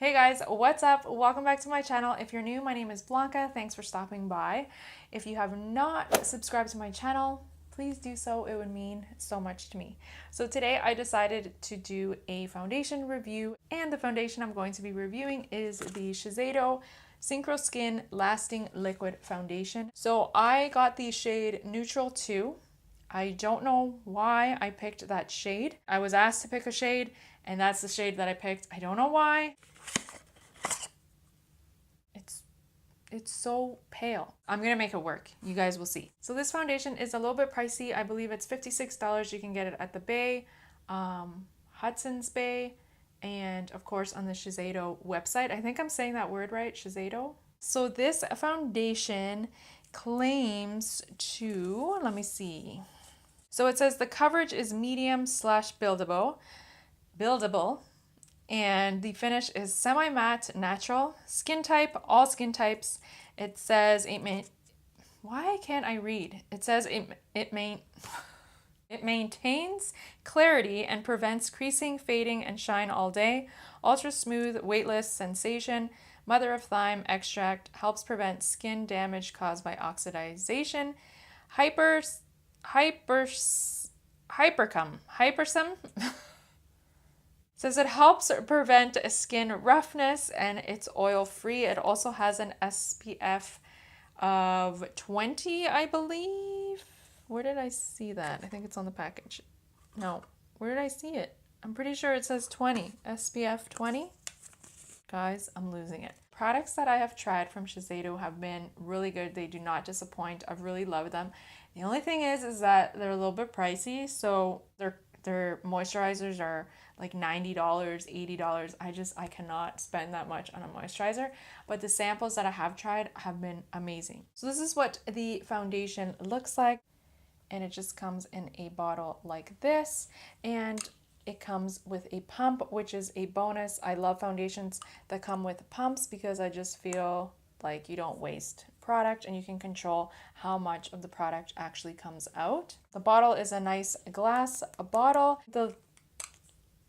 Hey guys, what's up? Welcome back to my channel. If you're new, my name is Blanca. Thanks for stopping by. If you have not subscribed to my channel, please do so. It would mean so much to me. So today I decided to do a foundation review, and the foundation I'm going to be reviewing is the SHISEIDO Syncro Skin Lasting Liquid Foundation. So I got the shade Neutral 2. I don't know why I picked that shade. I was asked to pick a shade, and that's the shade that I picked. I don't know why. It's so pale. I'm gonna make it work. You guys will see. So this foundation is a little bit pricey. I believe it's $56. You can get it at the Bay, Hudson's Bay, and of course on the SHISEIDO website. I think I'm saying that word right, SHISEIDO. So this foundation claims to, let me see. So it says the coverage is medium / buildable, and the finish is semi-matte natural. Skin type, all skin types. It says why can't I read? It says it maintains clarity and prevents creasing, fading, and shine all day. Ultra smooth, weightless sensation. Mother of thyme extract helps prevent skin damage caused by oxidation. Hypercum. Says it helps prevent skin roughness and it's oil free. It also has an SPF of 20, I believe. Where did I see that? I think it's on the package. No, where did I see it? I'm pretty sure it says 20, SPF 20. Guys, I'm losing it. Products that I have tried from SHISEIDO have been really good. They do not disappoint. I've really loved them. The only thing is that they're a little bit pricey. So their moisturizers are like $90, $80. I cannot spend that much on a moisturizer, but the samples that I have tried have been amazing. So this is what the foundation looks like, and it just comes in a bottle like this, and it comes with a pump, which is a bonus. I love foundations that come with pumps because I just feel like you don't waste product and you can control how much of the product actually comes out. The bottle is a nice glass bottle.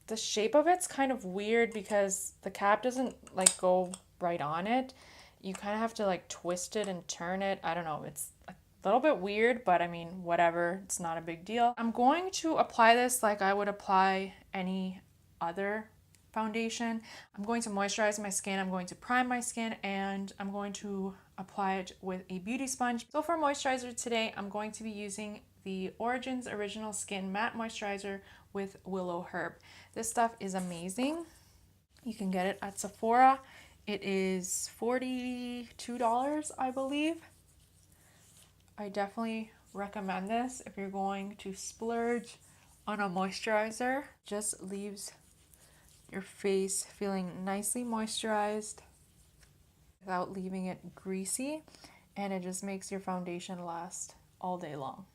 The shape of it's kind of weird because the cap doesn't like go right on it. You kind of have to like twist it and turn it. I don't know. It's a little bit weird, but I mean, whatever. It's not a big deal. I'm going to apply this like I would apply any other foundation. I'm going to moisturize my skin, I'm going to prime my skin, and I'm going to apply it with a beauty sponge. So for moisturizer today, I'm going to be using the Origins Original Skin Matte Moisturizer with Willow Herb. This stuff is amazing. You can get it at Sephora. It is $42, I believe. I definitely recommend this if you're going to splurge on a moisturizer. Just leaves your face feeling nicely moisturized without leaving it greasy, and it just makes your foundation last all day long.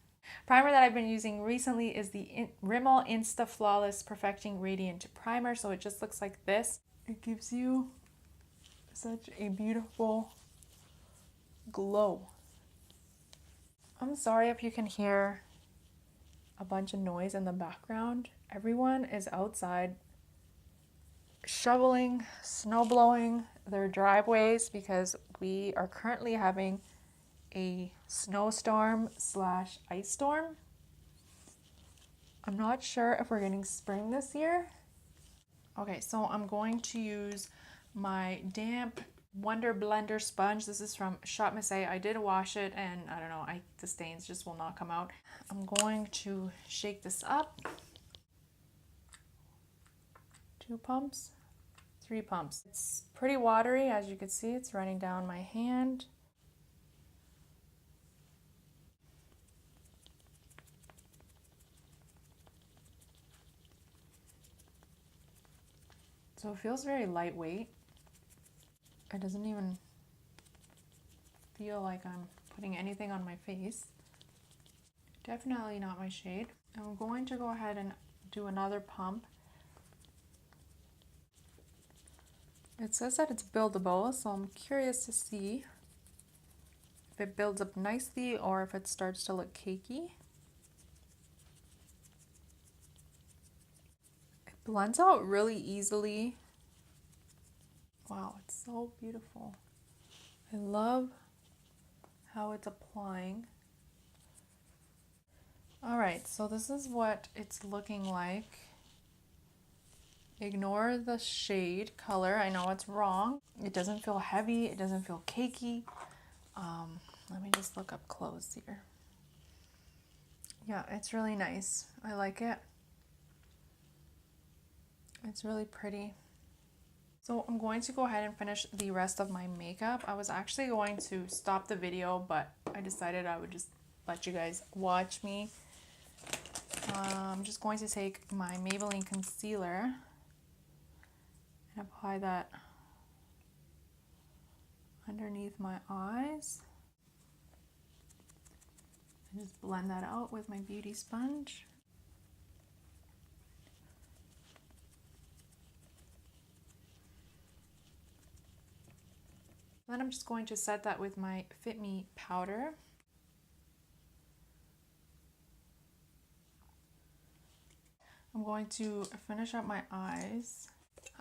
Primer that I've been using recently is the Rimmel Insta Flawless Perfecting Radiant Primer. So it just looks like this. It gives you such a beautiful glow. I'm sorry if you can hear a bunch of noise in the background. Everyone is outside shoveling, snow blowing their driveways because we are currently having a snowstorm / ice storm. I'm not sure if we're getting spring this year. Okay, so I'm going to use my damp Wonder Blender sponge. This is from Shop Marseille. I did wash it and I don't know, the stains just will not come out. I'm going to shake this up. 2 pumps, 3 pumps. It's pretty watery, as you can see. It's running down my hand. So it feels very lightweight. It doesn't even feel like I'm putting anything on my face. Definitely not my shade. I'm going to go ahead and do another pump. It says that it's buildable, so I'm curious to see if it builds up nicely or if it starts to look cakey. It blends out really easily. Wow, it's so beautiful. I love how it's applying. All right, so this is what it's looking like. Ignore the shade color. I know it's wrong. It doesn't feel heavy. It doesn't feel cakey. Let me just look up close here. Yeah, it's really nice. I like it. It's really pretty. So I'm going to go ahead and finish the rest of my makeup. I was actually going to stop the video, but I decided I would just let you guys watch me. I'm just going to take my Maybelline concealer and apply that underneath my eyes. And just blend that out with my beauty sponge. Then I'm just going to set that with my Fit Me powder. I'm going to finish up my eyes.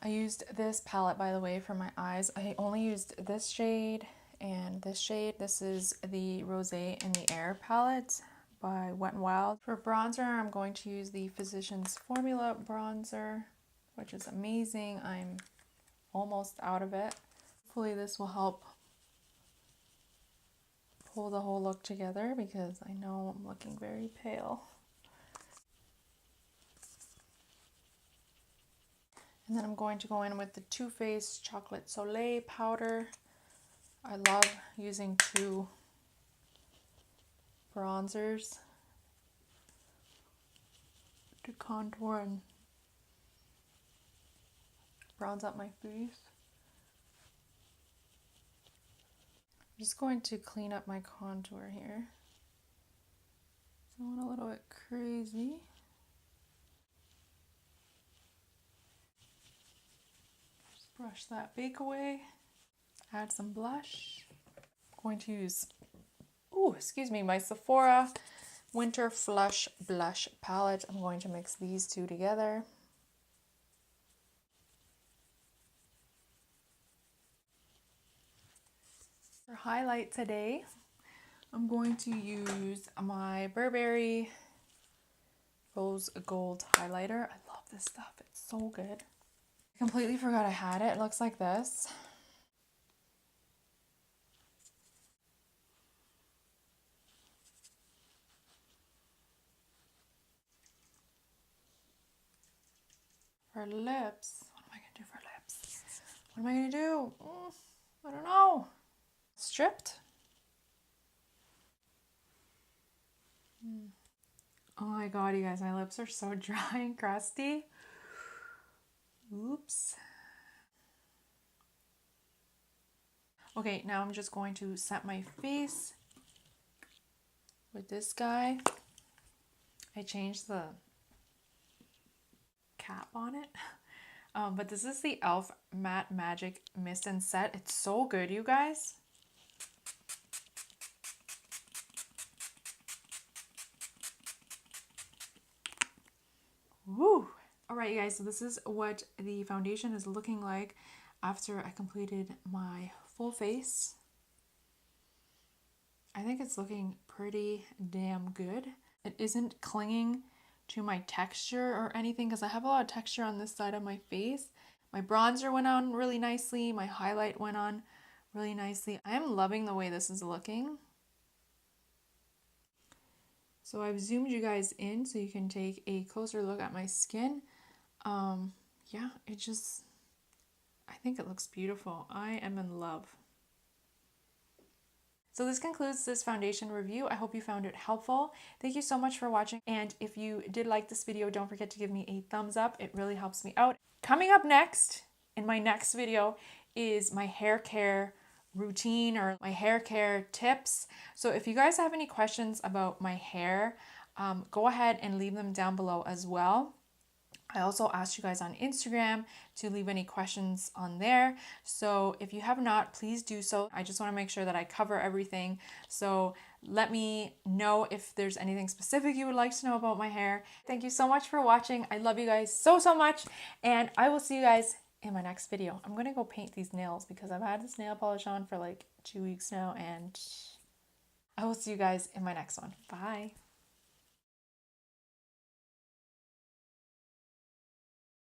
I used this palette, by the way, for my eyes. I only used this shade and this shade. This is the Rosé in the Air palette by Wet n Wild. For bronzer, I'm going to use the Physicians Formula bronzer, which is amazing. I'm almost out of it. Hopefully this will help pull the whole look together because I know I'm looking very pale. And then I'm going to go in with the Too Faced Chocolate Soleil powder. I love using two bronzers to contour and bronze up my face. I'm just going to clean up my contour here. So I went a little bit crazy. Just brush that bake away. Add some blush. I'm going to use, my Sephora Winter Flush Blush Palette. I'm going to mix these two together. For highlight today, I'm going to use my Burberry Rose Gold highlighter. I love this stuff. It's so good. I completely forgot I had it. It looks like this. For lips, what am I going to do for lips? What am I going to do? I don't know. Stripped? Oh my god, you guys, my lips are so dry and crusty. Oops. Okay, now I'm just going to set my face with this guy. I changed the cap on it. But this is the e.l.f. Matte Magic Mist and Set. It's so good, you guys. Woo! Alright, you guys, so this is what the foundation is looking like after I completed my full face. I think it's looking pretty damn good. It isn't clinging to my texture or anything because I have a lot of texture on this side of my face. My bronzer went on really nicely. My highlight went on really nicely. I am loving the way this is looking. So I've zoomed you guys in so you can take a closer look at my skin. Yeah, I think it looks beautiful. I am in love. So this concludes this foundation review. I hope you found it helpful. Thank you so much for watching. And if you did like this video, don't forget to give me a thumbs up. It really helps me out. Coming up next, in my next video, is my hair care routine or my hair care tips. So if you guys have any questions about my hair, go ahead and leave them down below as well. I also asked you guys on Instagram to leave any questions on there. So if you have not, please do so. I just want to make sure that I cover everything. So let me know if there's anything specific you would like to know about my hair. Thank you so much for watching. I love you guys so, so much. And I will see you guys in my next video. I'm gonna go paint these nails because I've had this nail polish on for like 2 weeks now, and I will see you guys in my next one. Bye.